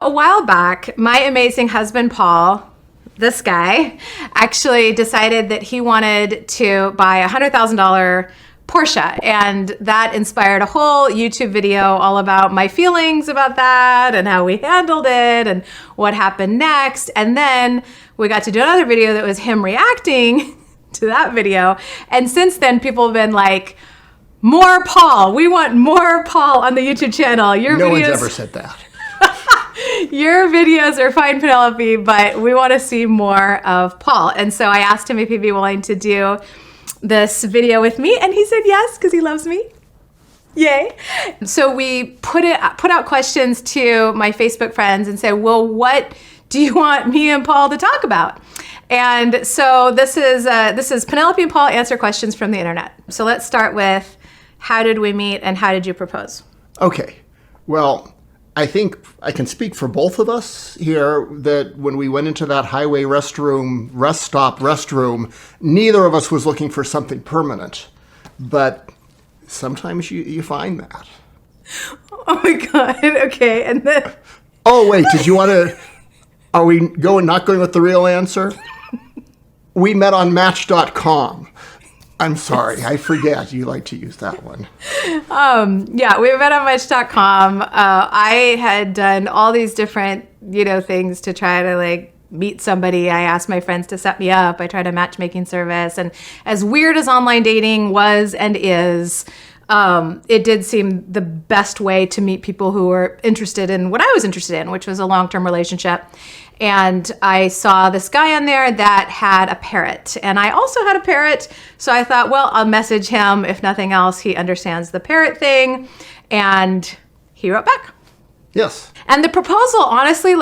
A while back, my amazing husband, Paul, this guy, actually decided that he wanted to buy a $100,000 Porsche. And that inspired a whole YouTube video all about my feelings about that and how we handled it and what happened next. And then we got to do another video that was him reacting to that video. And since then, people have been like, more Paul. We want more Paul on the YouTube channel. No one's ever said that. Your videos are fine, Penelope, but we want to see more of Paul. And so I asked him if he'd be willing to do this video with me, and he said yes, because he loves me. Yay. So we put out questions to my Facebook friends and said, well, what do you want me and Paul to talk about? And so this is Penelope and Paul answer questions from the internet. So let's start with, how did we meet and how did you propose? Okay. Well, I think I can speak for both of us here that when we went into that highway rest stop restroom, neither of us was looking for something permanent. But sometimes you find that. Oh my God. Okay. And then. Oh, wait. Did you want to. Are we not going with the real answer? We met on Match.com. I'm sorry, I forget you like to use that one. Yeah, we met on Match.com. I had done all these different, things to try to meet somebody. I asked my friends to set me up. I tried a matchmaking service. And as weird as online dating was and is, it did seem the best way to meet people who were interested in what I was interested in, which was a long-term relationship. And I saw this guy on there that had a parrot. And I also had a parrot. So I thought, well, I'll message him. If nothing else, he understands the parrot thing. And he wrote back. Yes. And the proposal, honestly,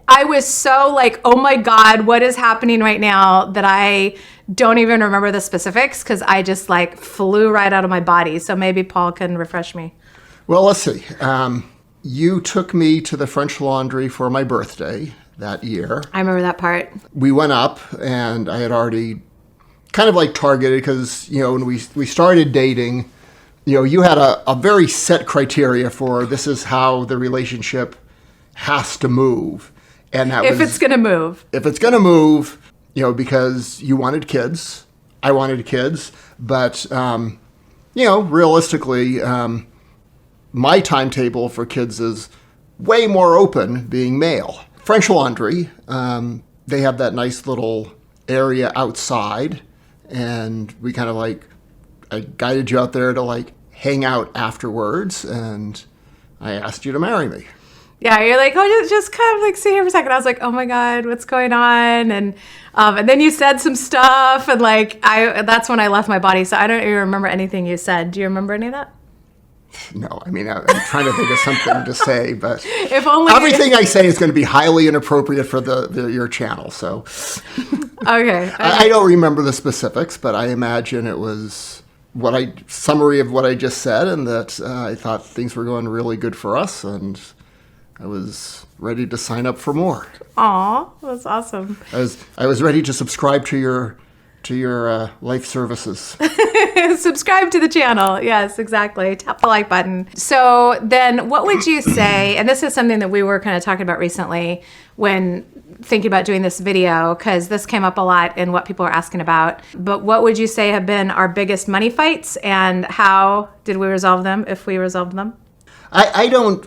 I was so oh my God, what is happening right now, that I don't even remember the specifics because I just flew right out of my body. So maybe Paul can refresh me. Well, let's see. You took me to the French Laundry for my birthday that year. I remember that part. We went up and I had already kind of targeted because, when we started dating, you had a very set criteria for this is how the relationship has to move. And that if it's going to move. If it's going to move, because you wanted kids, I wanted kids, but, realistically, my timetable for kids is way more open being male. French Laundry, they have that nice little area outside, and we kind of I guided you out there to hang out afterwards, and I asked you to marry me. Yeah, you're oh, just kind of sit here for a second. I was oh my God, what's going on? And then you said some stuff, and that's when I left my body. So I don't even remember anything you said. Do you remember any of that? No, I'm trying to think of something to say, but if only everything I say is going to be highly inappropriate for your channel. So, okay. I don't remember the specifics, but I imagine it was summary of what I just said, and that I thought things were going really good for us, and I was ready to sign up for more. Aw, that's awesome. I was ready to subscribe to your life services. Subscribe to the channel. Yes, exactly. Tap the like button. So then what would you say, and this is something that we were kind of talking about recently when thinking about doing this video, because this came up a lot in what people are asking about, but what would you say have been our biggest money fights, and how did we resolve them, if we resolved them? I don't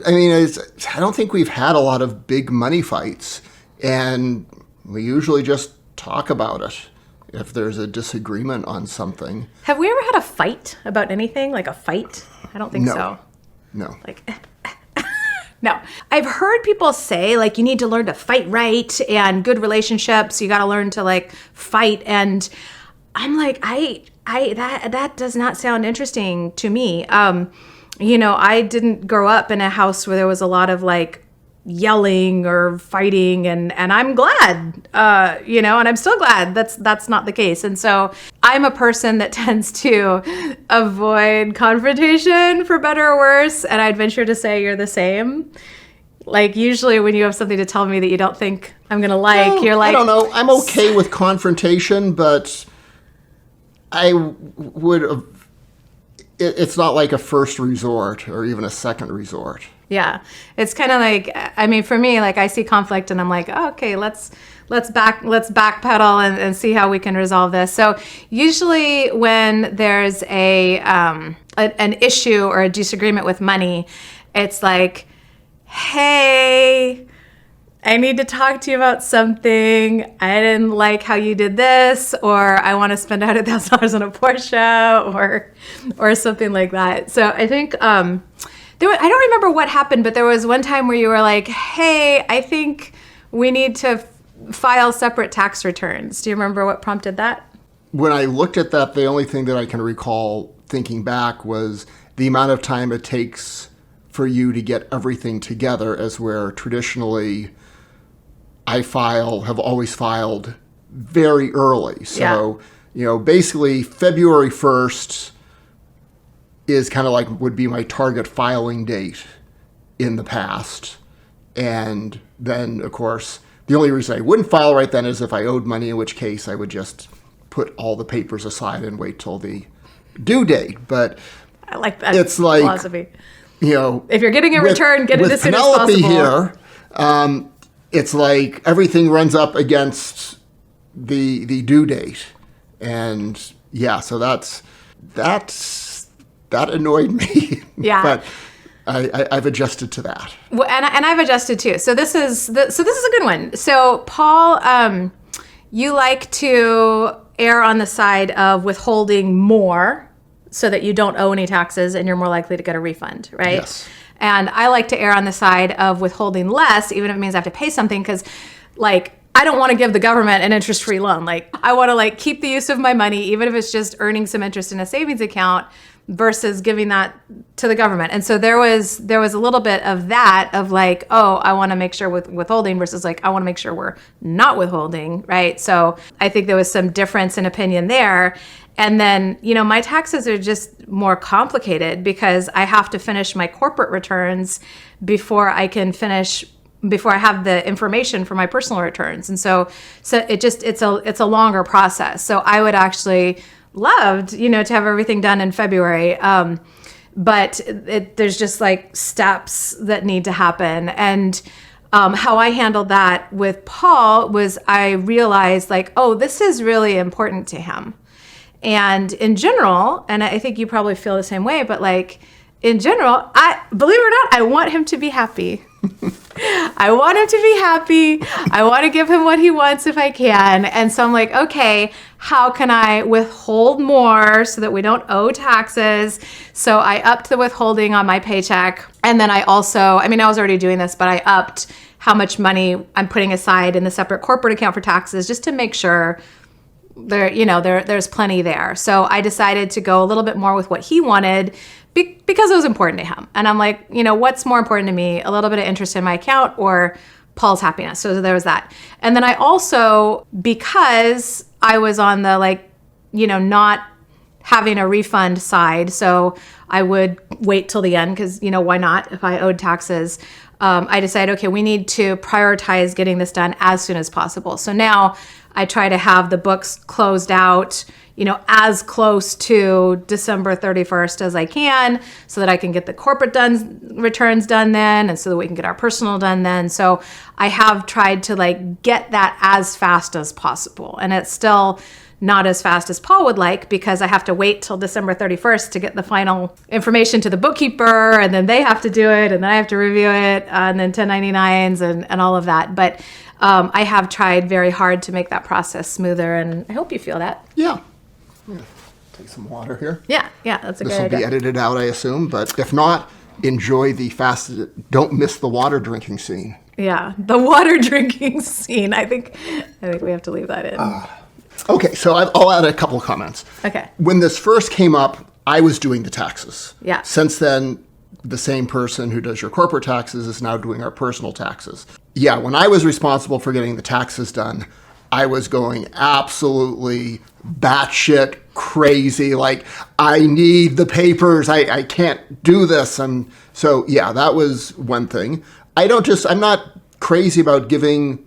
think we've had a lot of big money fights, and we usually just talk about it if there's a disagreement on something. Have we ever had a fight about anything? A fight? I don't think so. No. No. I've heard people say, you need to learn to fight right, and good relationships, you got to learn to, fight. And I'm that does not sound interesting to me. I didn't grow up in a house where there was a lot of, yelling or fighting, and I'm glad, and I'm still glad that's not the case. And so I'm a person that tends to avoid confrontation, for better or worse, and I'd venture to say you're the same. Usually when you have something to tell me that you don't think I'm gonna you're I don't know, I'm okay with confrontation, but I would it's not a first resort or even a second resort. Yeah. It's kind of like, I mean, for me, like I see conflict and I'm like, oh, okay, let's backpedal and see how we can resolve this. So usually when there's an issue or a disagreement with money, it's like, hey, I need to talk to you about something. I didn't like how you did this, or I want to spend $100,000 on a Porsche, or something like that. So I think I don't remember what happened, but there was one time where you were like, "Hey, I think we need to file separate tax returns." Do you remember what prompted that? When I looked at that, the only thing that I can recall thinking back was the amount of time it takes for you to get everything together, as where traditionally have always filed very early. So, basically February 1st is kind of like would be my target filing date in the past. And then, of course, the only reason I wouldn't file right then is if I owed money, in which case I would just put all the papers aside and wait till the due date. But I like that philosophy. If you're getting a return, get it as soon as possible. With Penelope here, it's like everything runs up against the due date. And so that annoyed me. Yeah. But I've adjusted to that. Well, and I've adjusted too. So this is a good one. So Paul, you like to err on the side of withholding more so that you don't owe any taxes and you're more likely to get a refund, right? Yes. And I like to err on the side of withholding less, even if it means I have to pay something, because I don't want to give the government an interest-free loan. I want to keep the use of my money, even if it's just earning some interest in a savings account, versus giving that to the government. And so there was a little bit of that of I want to make sure with withholding versus I want to make sure we're not withholding, right? So I think there was some difference in opinion there. And then, my taxes are just more complicated because I have to finish my corporate returns before I have the information for my personal returns. And so it's a longer process. So I would actually loved, to have everything done in February. But there's just steps that need to happen. And how I handled that with Paul was I realized this is really important to him. And in general, and I think you probably feel the same way, but in general, believe it or not, I want him to be happy. I want him to be happy. I want to give him what he wants if I can. And so I'm okay, how can I withhold more so that we don't owe taxes? So I upped the withholding on my paycheck. And then I also, I was already doing this, but I upped how much money I'm putting aside in the separate corporate account for taxes just to make sure there's plenty there. So I decided to go a little bit more with what he wanted because it was important to him. And I'm what's more important to me? A little bit of interest in my account or Paul's happiness? So there was that. And then I also, because I was on the not having a refund side, so I would wait till the end because, why not if I owed taxes? I decided, okay, we need to prioritize getting this done as soon as possible. So now I try to have the books closed out, as close to December 31st as I can so that I can get the corporate returns done then and so that we can get our personal done then. So I have tried to get that as fast as possible. And it's still not as fast as Paul would like because I have to wait till December 31st to get the final information to the bookkeeper, and then they have to do it, and then I have to review it, and then 1099s and all of that. But I have tried very hard to make that process smoother, and I hope you feel that. Yeah. Take some water here. Yeah, that's a good idea. This will be edited out, I assume, but if not, enjoy don't miss the water drinking scene. Yeah, the water drinking scene. I think we have to leave that in. Okay, so I'll add a couple of comments. Okay. When this first came up, I was doing the taxes. Yeah. Since then, the same person who does your corporate taxes is now doing our personal taxes. Yeah, when I was responsible for getting the taxes done, I was going absolutely batshit crazy. I need the papers. I can't do this. And so, that was one thing. I'm not crazy about giving,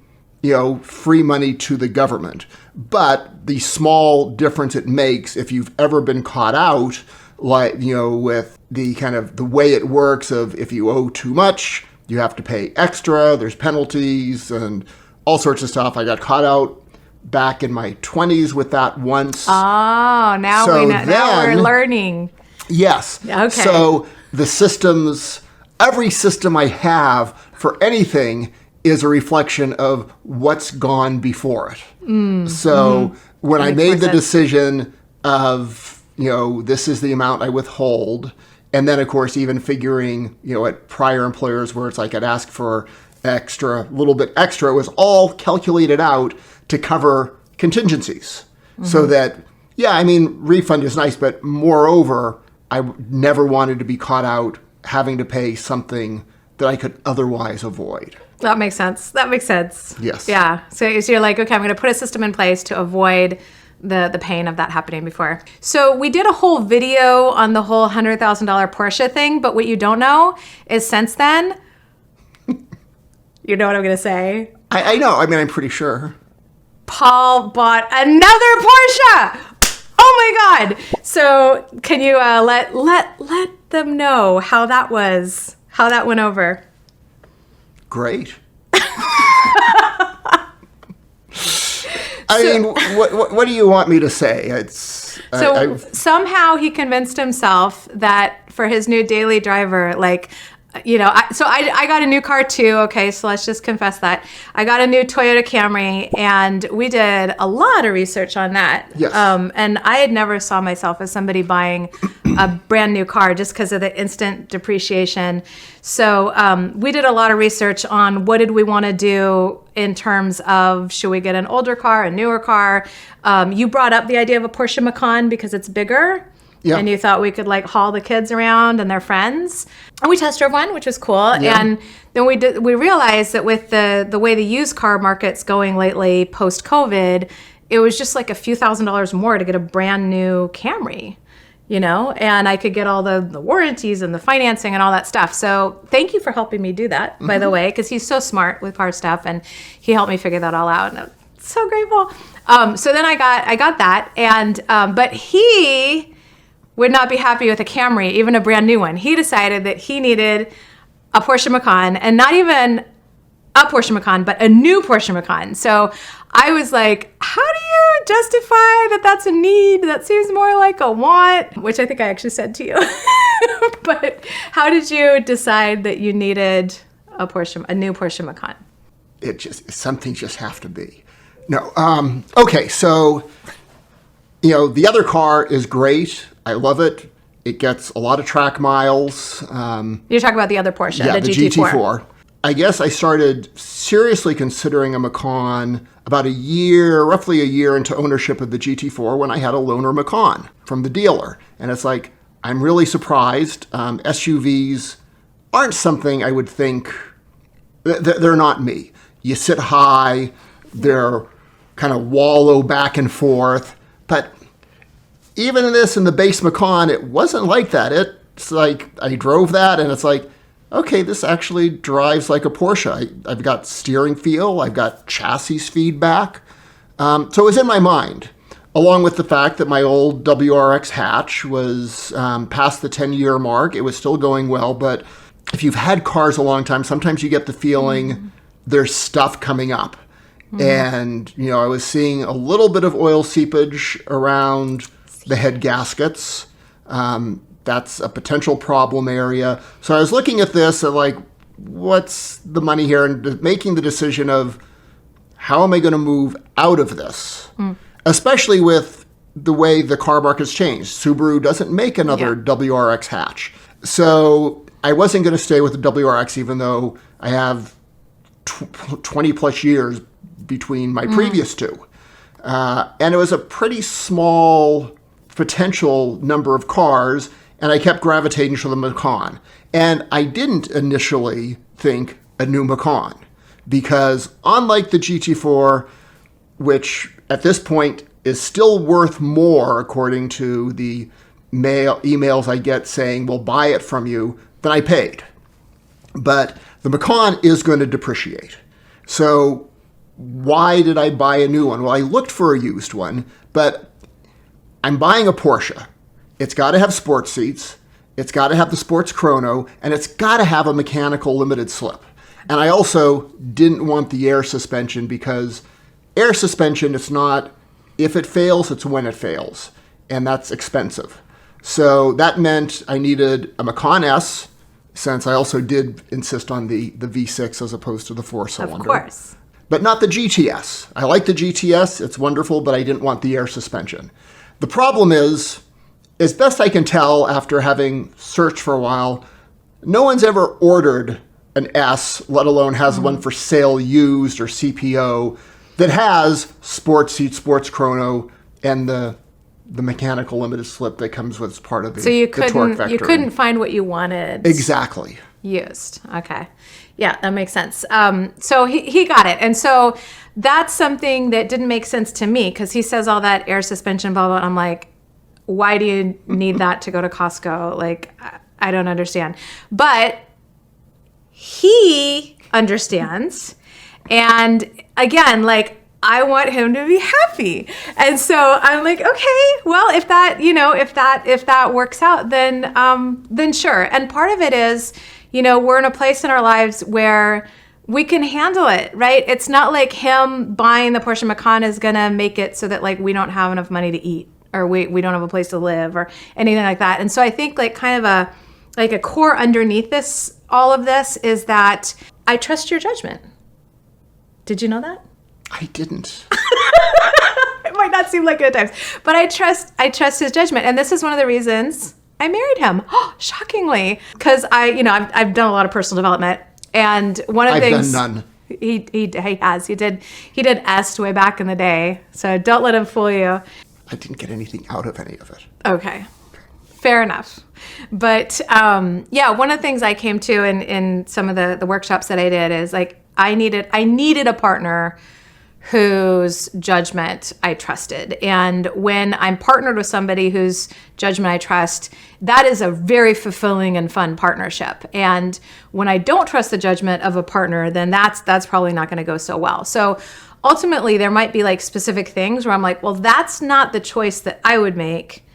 free money to the government. But the small difference it makes if you've ever been caught out, with the kind of the way it works of if you owe too much, you have to pay extra, there's penalties and all sorts of stuff. I got caught out back in my 20s with that once. Oh, now now we're learning. Yes. Okay. So the systems, every system I have for anything is a reflection of what's gone before it. So when I made the decision of, this is the amount I withhold, and then of course even figuring, at prior employers where it's like I'd ask for a little bit extra, it was all calculated out to cover contingencies. So that, refund is nice, but moreover, I never wanted to be caught out having to pay something that I could otherwise avoid. That makes sense. Yes. Yeah. So you're like, okay, I'm going to put a system in place to avoid the pain of that happening before. So we did a whole video on the whole $100,000 Porsche thing, but what you don't know is since then, you know what I'm going to say? I know. I'm pretty sure. Paul bought another Porsche. Oh my God. So can you let them know how that was, how that went over? Great. What do you want me to say? Somehow he convinced himself that for his new daily driver, I got a new car too. Okay, so let's just confess that. I got a new Toyota Camry, and we did a lot of research on that. Yes. And I had never saw myself as somebody buying a brand new car just because of the instant depreciation. So we did a lot of research on what did we want to do in terms of should we get an older car, a newer car. You brought up the idea of a Porsche Macan because it's bigger. Yeah. And you thought we could haul the kids around and their friends. And we test drove one, which was cool. Yeah. And then we realized that with the way the used car market's going lately post-COVID, it was just a few $1,000s more to get a brand new Camry, and I could get all the warranties and the financing and all that stuff. So thank you for helping me do that, by the way, because he's so smart with car stuff and he helped me figure that all out. And I'm so grateful. So then I got that. And, but he would not be happy with a Camry, even a brand new one. He decided that he needed a Porsche Macan, and not even a Porsche Macan, but a new Porsche Macan. So I was like, how do you justify that that's a need? That seems more like a want, which I think I actually said to you. But how did you decide that you needed a new Porsche Macan? Something just have to be. No. Okay, so, the other car is great. I love it. It gets a lot of track miles. You're talking about the other Porsche, the GT4. GT4. I guess I started seriously considering a Macan about roughly a year into ownership of the GT4 when I had a loaner Macan from the dealer. And it's like, I'm really surprised. SUVs aren't something I would think, they're not me. You sit high, they're kind of wallow back and forth, but even in the base Macan, it wasn't like that. It's like, I drove that and it's like, okay, this actually drives like a Porsche. I've got steering feel, I've got chassis feedback. So it was in my mind, along with the fact that my old WRX hatch was past the 10-year mark. It was still going well, but if you've had cars a long time, sometimes you get the feeling there's stuff coming up. And, I was seeing a little bit of oil seepage around the head gaskets. That's a potential problem area. So I was looking at this and what's the money here? And making the decision of how am I going to move out of this? Especially with the way the car market's changed. Subaru doesn't make another WRX hatch. So I wasn't going to stay with the WRX even though I have 20 plus years between my previous two. And it was a pretty small potential number of cars, and I kept gravitating to the Macan. And I didn't initially think a new Macan, because unlike the GT4, which at this point is still worth more according to the emails I get saying, we'll buy it from you, than I paid. But the Macan is going to depreciate. So why did I buy a new one? Well, I looked for a used one, but I'm buying a Porsche. It's got to have sports seats. it's got to have the sports chrono, and it's got to have a mechanical limited slip. And I also didn't want the air suspension because air suspension, it's not if it fails, it's when it fails. And that's expensive. So that meant I needed a Macan S, since I also did insist on the V6 as opposed to the 4-cylinder. Of course. But not the GTS. I like the GTS. It's wonderful, but I didn't want the air suspension. The problem is, as best I can tell after having searched for a while, no one's ever ordered an S, let alone has one for sale used or CPO, that has sports seat, sports chrono, and the mechanical limited slip that comes with as part of the, so you the torque vector. you couldn't find what you wanted. Exactly. Used. Okay. Yeah, that makes sense. So he got it. And so that's something that didn't make sense to me because he says all that air suspension, blah, blah. I'm like, why do you need that to go to Costco? Like, I don't understand. But he understands. And again, like, I want him to be happy. And so I'm like, okay, well, if that works out, then sure. And part of it is, we're in a place in our lives where we can handle it, right? It's not like him buying the Porsche Macan is going to make it so that like we don't have enough money to eat or we don't have a place to live or anything like that. And so I think like kind of a core underneath all of this is that I trust your judgment. Did you know that? I didn't. It might not seem like it at times, but I trust his judgment. And this is one of the reasons I married him. Shockingly, because I've done a lot of personal development, and one of the things I've done none. He has. He did EST way back in the day. So don't let him fool you. I didn't get anything out of any of it. Okay. Fair enough. But one of the things I came to in some of the workshops that I did is like I needed a partner whose judgment I trusted. And when I'm partnered with somebody whose judgment I trust, that is a very fulfilling and fun partnership. And when I don't trust the judgment of a partner, then that's probably not going to go so well. So ultimately, there might be like specific things where I'm like, well, that's not the choice that I would make.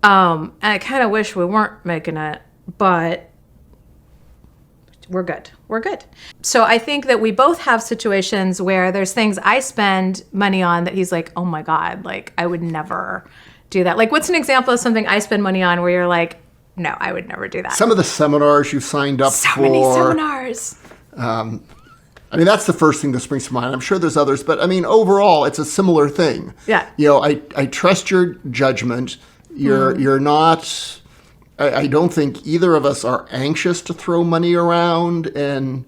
And I kind of wish we weren't making it, but we're good. We're good. So I think that we both have situations where there's things I spend money on that he's like, oh my God, like I would never do that. Like what's an example of something I spend money on where you're like, no, I would never do that. Some of the seminars you've signed up for. So many seminars. That's the first thing that springs to mind. I'm sure there's others, but overall, it's a similar thing. Yeah. I trust your judgment. You're not. I don't think either of us are anxious to throw money around and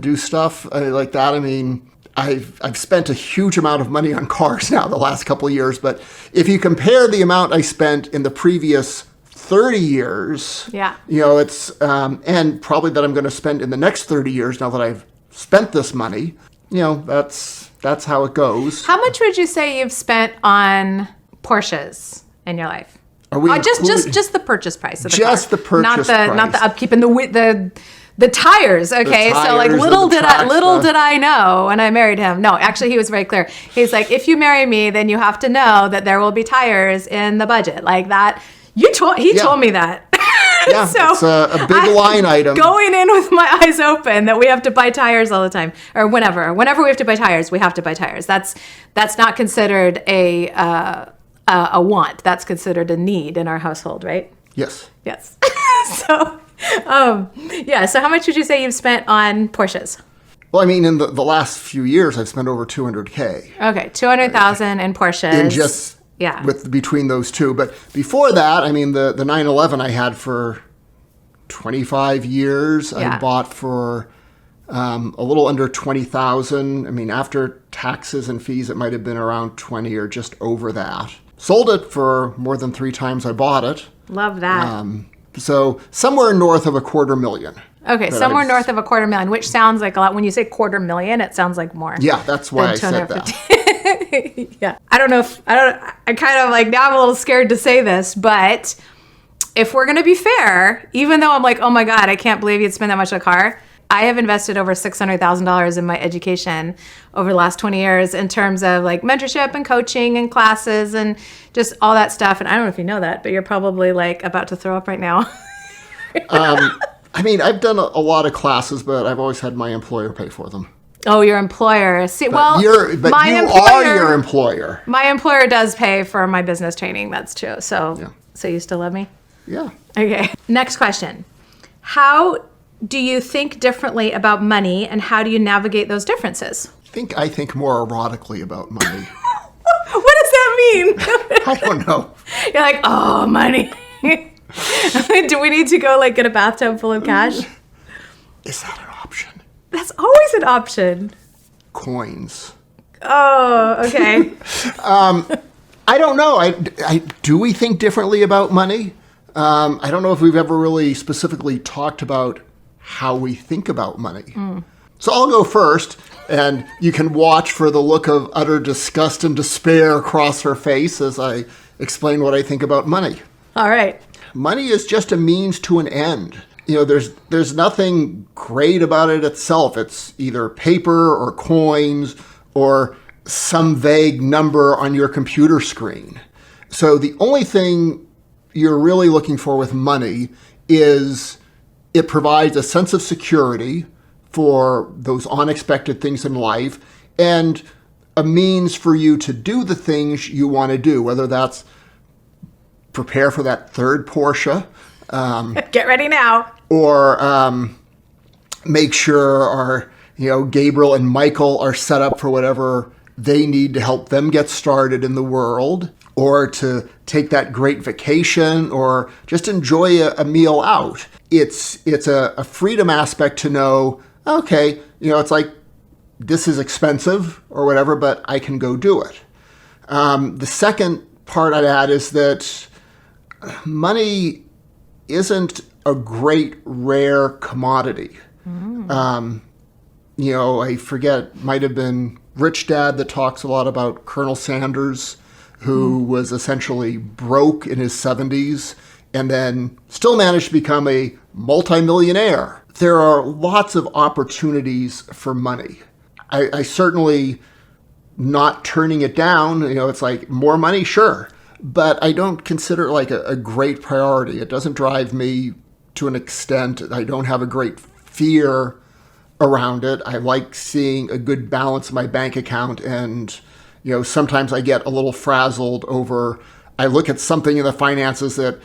do stuff like that. I've spent a huge amount of money on cars now the last couple of years, but if you compare the amount I spent in the previous 30 years, it's and probably that I'm going to spend in the next 30 years now that I've spent this money, that's how it goes. How much would you say you've spent on Porsches in your life? Are we just the purchase price of the car. The purchase price. Not the upkeep and the tires. Okay, so like little did I know when I married him. No, actually he was very clear. He's like, if you marry me, then you have to know that there will be tires in the budget like that. He told me that. Yeah, so it's a big line item. Going in with my eyes open that we have to buy tires all the time, or whenever we have to buy tires, we have to buy tires. That's not considered a want. That's considered a need in our household, right? Yes. So, So how much would you say you've spent on Porsches? Well, in the last few years, I've spent over $200K. Okay, $200,000 in Porsches. In just between those two. But before that, the 911 I had for 25 years. I bought for a little under $20,000. After taxes and fees, it might have been around 20 or just over that. Sold it for more than 3 times I bought it. Love that. So somewhere north of $250,000. Okay, somewhere north of $250,000, which sounds like a lot. When you say $250,000, it sounds like more. Yeah, that's why I said that. Yeah. I kind of like, now I'm a little scared to say this, but if we're going to be fair, even though I'm like, oh my God, I can't believe you'd spend that much on a car, I have invested over $600,000 in my education over the last 20 years in terms of like mentorship and coaching and classes and just all that stuff. And I don't know if you know that, but you're probably like about to throw up right now. I mean, I've done a lot of classes, but I've always had my employer pay for them. Oh, your employer. See, But you are your employer. My employer does pay for my business training. That's true. So, so you still love me? Yeah. Okay. Next question. How do you think differently about money, and how do you navigate those differences? I think more erotically about money. What does that mean? I don't know. You're like, oh, money. Do we need to go like get a bathtub full of cash? Is that an option? That's always an option. Coins. Oh, okay. I don't know. Do we think differently about money? I don't know if we've ever really specifically talked about how we think about money. So I'll go first, and you can watch for the look of utter disgust and despair across her face as I explain what I think about money. All right. Money is just a means to an end. You know, there's nothing great about it itself. It's either paper or coins or some vague number on your computer screen. So the only thing you're really looking for with money is it provides a sense of security for those unexpected things in life and a means for you to do the things you want to do, whether that's prepare for that third Porsche. Get ready now. Or make sure Gabriel and Michael are set up for whatever they need to help them get started in the world, or to take that great vacation, or just enjoy a meal out. It's a freedom aspect to know, okay, it's like, this is expensive or whatever, but I can go do it. The second part I'd add is that money isn't a great, rare commodity. I forget, might have been Rich Dad that talks a lot about Colonel Sanders, who was essentially broke in his 70s and then still managed to become a multimillionaire. There are lots of opportunities for money. I certainly not turning it down. It's like more money, sure. But I don't consider it like a great priority. It doesn't drive me to an extent. I don't have a great fear around it. I like seeing a good balance in my bank account. And, sometimes I get a little frazzled over, I look at something in the finances that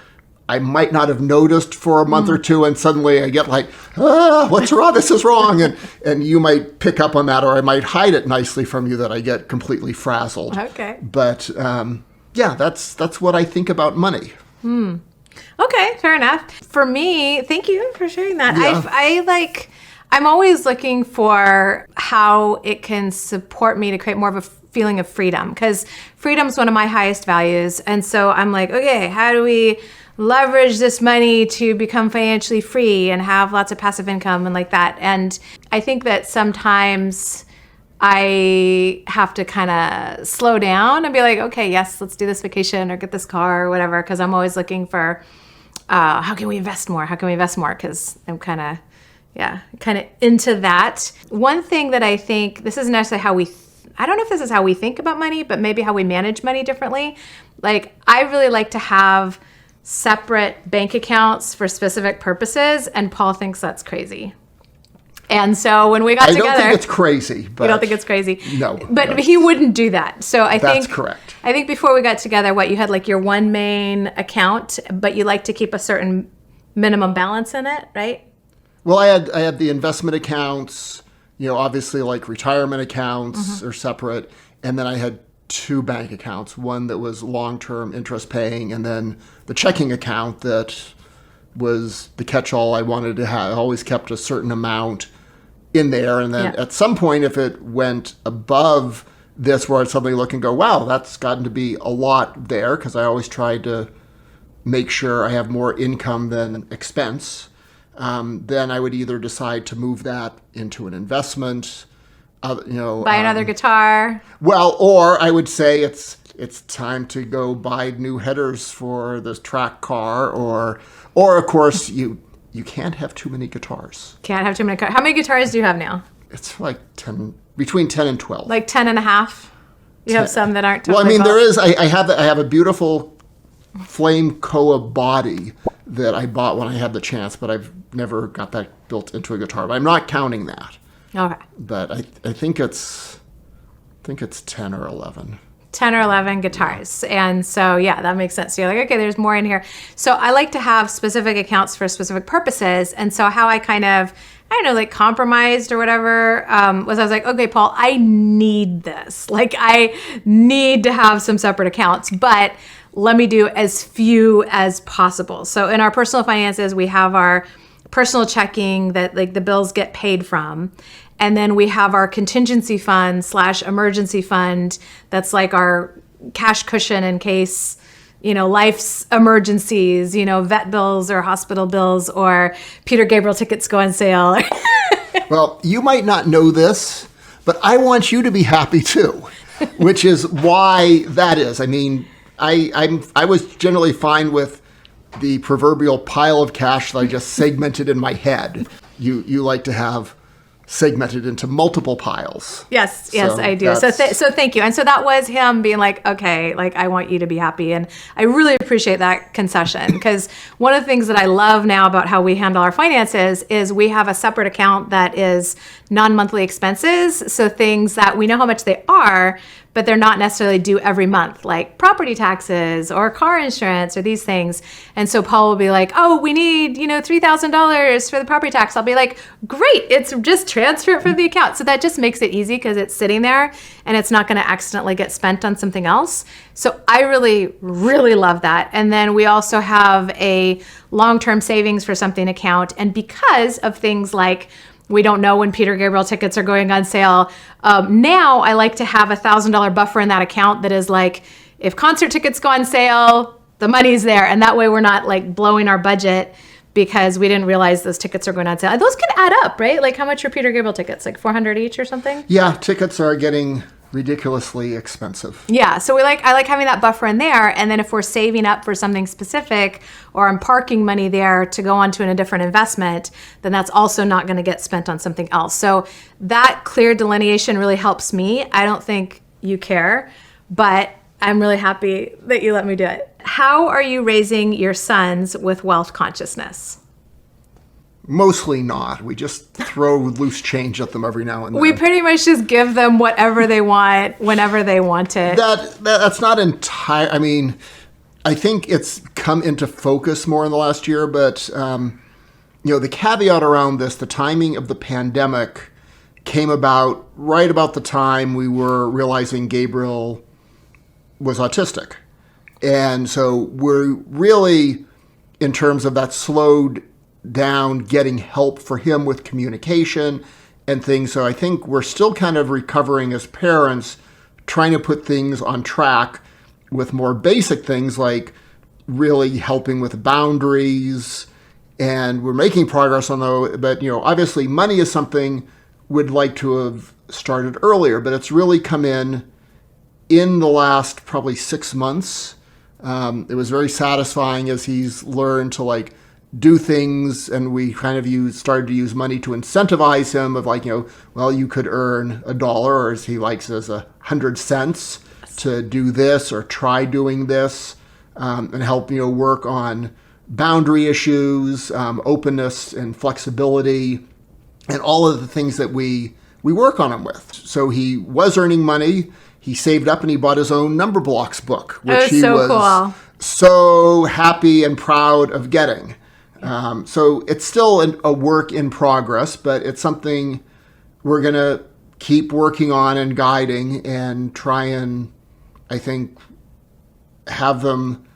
I might not have noticed for a month or two. And suddenly I get like, what's wrong? This is wrong. And you might pick up on that, or I might hide it nicely from you that I get completely frazzled. Okay. But, yeah, that's what I think about money. Okay, fair enough. For me, thank you for sharing that. Yeah. I'm always looking for how it can support me to create more of a feeling of freedom, because freedom is one of my highest values. And so I'm like, okay, how do we leverage this money to become financially free and have lots of passive income and like that? And I think that sometimes I have to kind of slow down and be like, okay, yes, let's do this vacation or get this car or whatever, because I'm always looking for how can we invest more? How can we invest more? Because I'm kind of into that. One thing that I think, this isn't necessarily how I don't know if this is how we think about money, but maybe how we manage money differently. Like, I really like to have separate bank accounts for specific purposes, and Paul thinks that's crazy. And so when we got together... I don't think it's crazy. But you don't think it's crazy? No. But no. He wouldn't do that. So That's correct. I think before we got together, you had like your one main account, but you like to keep a certain minimum balance in it, right? Well, I had the investment accounts, obviously like retirement accounts are separate. And then I had two bank accounts, one that was long-term interest paying, and then the checking account that was the catch-all I wanted to have. I always kept a certain amount in there. And then at some point, if it went above this, where I'd suddenly look and go, wow, that's gotten to be a lot there, because I always tried to make sure I have more income than expense. Then I would either decide to move that into an investment, buy another guitar. Well, or I would say it's time to go buy new headers for this track car, or of course you you can't have too many guitars. Can't have too many. How many guitars do you have now? It's like 10, between 10 and 12. Like 10 and a half? You have some that aren't totally Well, I mean, well. there is, I have a beautiful flame koa body that I bought when I had the chance, but I've never got that built into a guitar. But I'm not counting that. Okay. But I think it's 10 or 11. 10 or 11 guitars. And so, yeah, that makes sense. So you're like, okay, there's more in here. So I like to have specific accounts for specific purposes. And so how I kind of, I don't know, like compromised or whatever, was I was like, okay, Paul, I need this. Like I need to have some separate accounts, but let me do as few as possible. So in our personal finances, we have our personal checking that like the bills get paid from. And then we have our contingency fund / emergency fund. That's like our cash cushion in case, life's emergencies, vet bills or hospital bills or Peter Gabriel tickets go on sale. Well, you might not know this, but I want you to be happy too, which is why that is. I mean, I was generally fine with the proverbial pile of cash that I just segmented in my head. You like to have segmented into multiple piles. Yes, I do. So thank you. And so that was him being like, okay, like I want you to be happy. And I really appreciate that concession because one of the things that I love now about how we handle our finances is we have a separate account that is non-monthly expenses. So things that we know how much they are, but they're not necessarily due every month, like property taxes or car insurance or these things. And so Paul will be like, oh, we need, $3,000 for the property tax. I'll be like, great, it's just transfer it from the account. So that just makes it easy because it's sitting there and it's not going to accidentally get spent on something else. So I really, really love that. And then we also have a long-term savings for something account. And because of things like we don't know when Peter Gabriel tickets are going on sale. Now I like to have $1,000 buffer in that account that is like, if concert tickets go on sale, the money's there. And that way we're not like blowing our budget because we didn't realize those tickets are going on sale. Those can add up, right? Like how much are Peter Gabriel tickets? Like $400 each or something? Yeah, tickets are getting ridiculously expensive. Yeah, so I like having that buffer in there. And then if we're saving up for something specific or I'm parking money there to go on to a different investment, then that's also not going to get spent on something else. So that clear delineation really helps me. I don't think you care, but I'm really happy that you let me do it. How are you raising your sons with wealth consciousness? Mostly not. We just throw loose change at them every now and then. We pretty much just give them whatever they want, whenever they want it. That's not entire. I mean, I think it's come into focus more in the last year, but the caveat around this, the timing of the pandemic came about right about the time we were realizing Gabriel was autistic. And so we're really, in terms of that slowed down getting help for him with communication and things. So I think we're still kind of recovering as parents, trying to put things on track with more basic things like really helping with boundaries. And we're making progress on those. But, obviously money is something we'd like to have started earlier, but it's really come in the last probably 6 months. It was very satisfying as he's learned to do things, and we kind of started to use money to incentivize him of you could earn $1, or as he likes as 100 cents to do this or try doing this, and help work on boundary issues, openness and flexibility, and all of the things that we work on him with. So he was earning money. He saved up and he bought his own number blocks book, which he was cool. So happy and proud of getting. So it's still a work in progress, but it's something we're going to keep working on and guiding and try and, I think, have them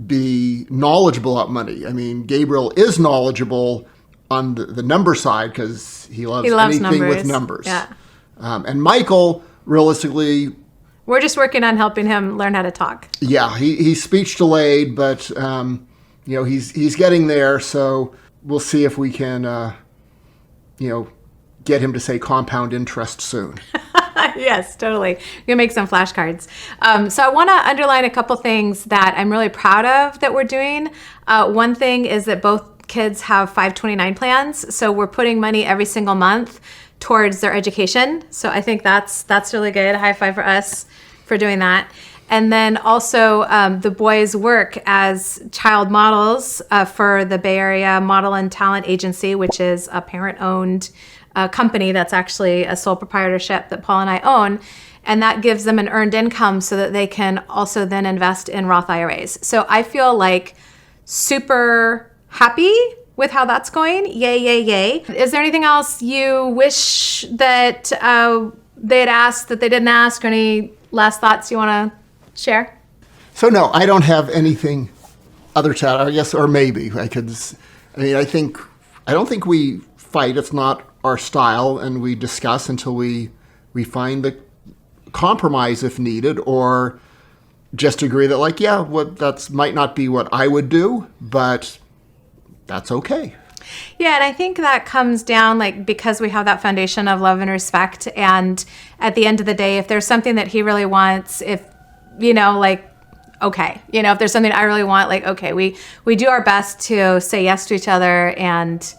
be knowledgeable about money. I mean, Gabriel is knowledgeable on the number side because he loves anything numbers. with numbers. Yeah. And Michael, realistically, we're just working on helping him learn how to talk. Yeah, he's speech delayed, but he's getting there. So we'll see if we can, get him to say compound interest soon. Yes, totally. You're going to make some flashcards. So I want to underline a couple things that I'm really proud of that we're doing. One thing is that both kids have 529 plans. So we're putting money every single month towards their education. So I think that's really good. High five for us for doing that. And then also the boys work as child models for the Bay Area Model and Talent Agency, which is a parent-owned company that's actually a sole proprietorship that Paul and I own. And that gives them an earned income so that they can also then invest in Roth IRAs. So I feel like super happy with how that's going. Yay, yay, yay. Is there anything else you wish that they'd asked that they didn't ask, or any last thoughts you want to share? So no, I don't have anything other to add, I guess, or maybe I don't think we fight. It's not our style, and we discuss until we find the compromise if needed, or just agree that that's might not be what I would do, but that's okay. Yeah, and I think that comes down because we have that foundation of love and respect, and at the end of the day, if there's something that he really wants, if okay, if there's something I really want, okay, we do our best to say yes to each other, and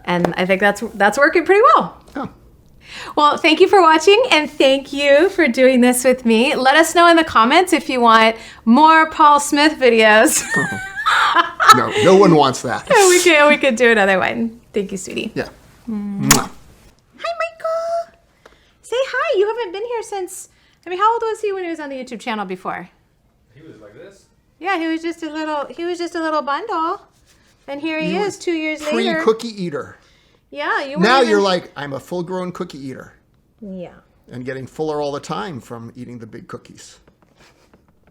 I think that's working pretty well. Oh. Well, thank you for watching, and thank you for doing this with me. Let us know in the comments if you want more Paul Smith videos. No one wants that. We could do another one. Thank you, sweetie. Yeah. Hi, Michael. Say hi. You haven't been here since. How old was he when he was on the YouTube channel before? He was like this. Yeah, he was just a little bundle, and here he is 2 years later. Pre-cookie eater. Yeah, you're like, I'm a full-grown cookie eater. Yeah. And getting fuller all the time from eating the big cookies.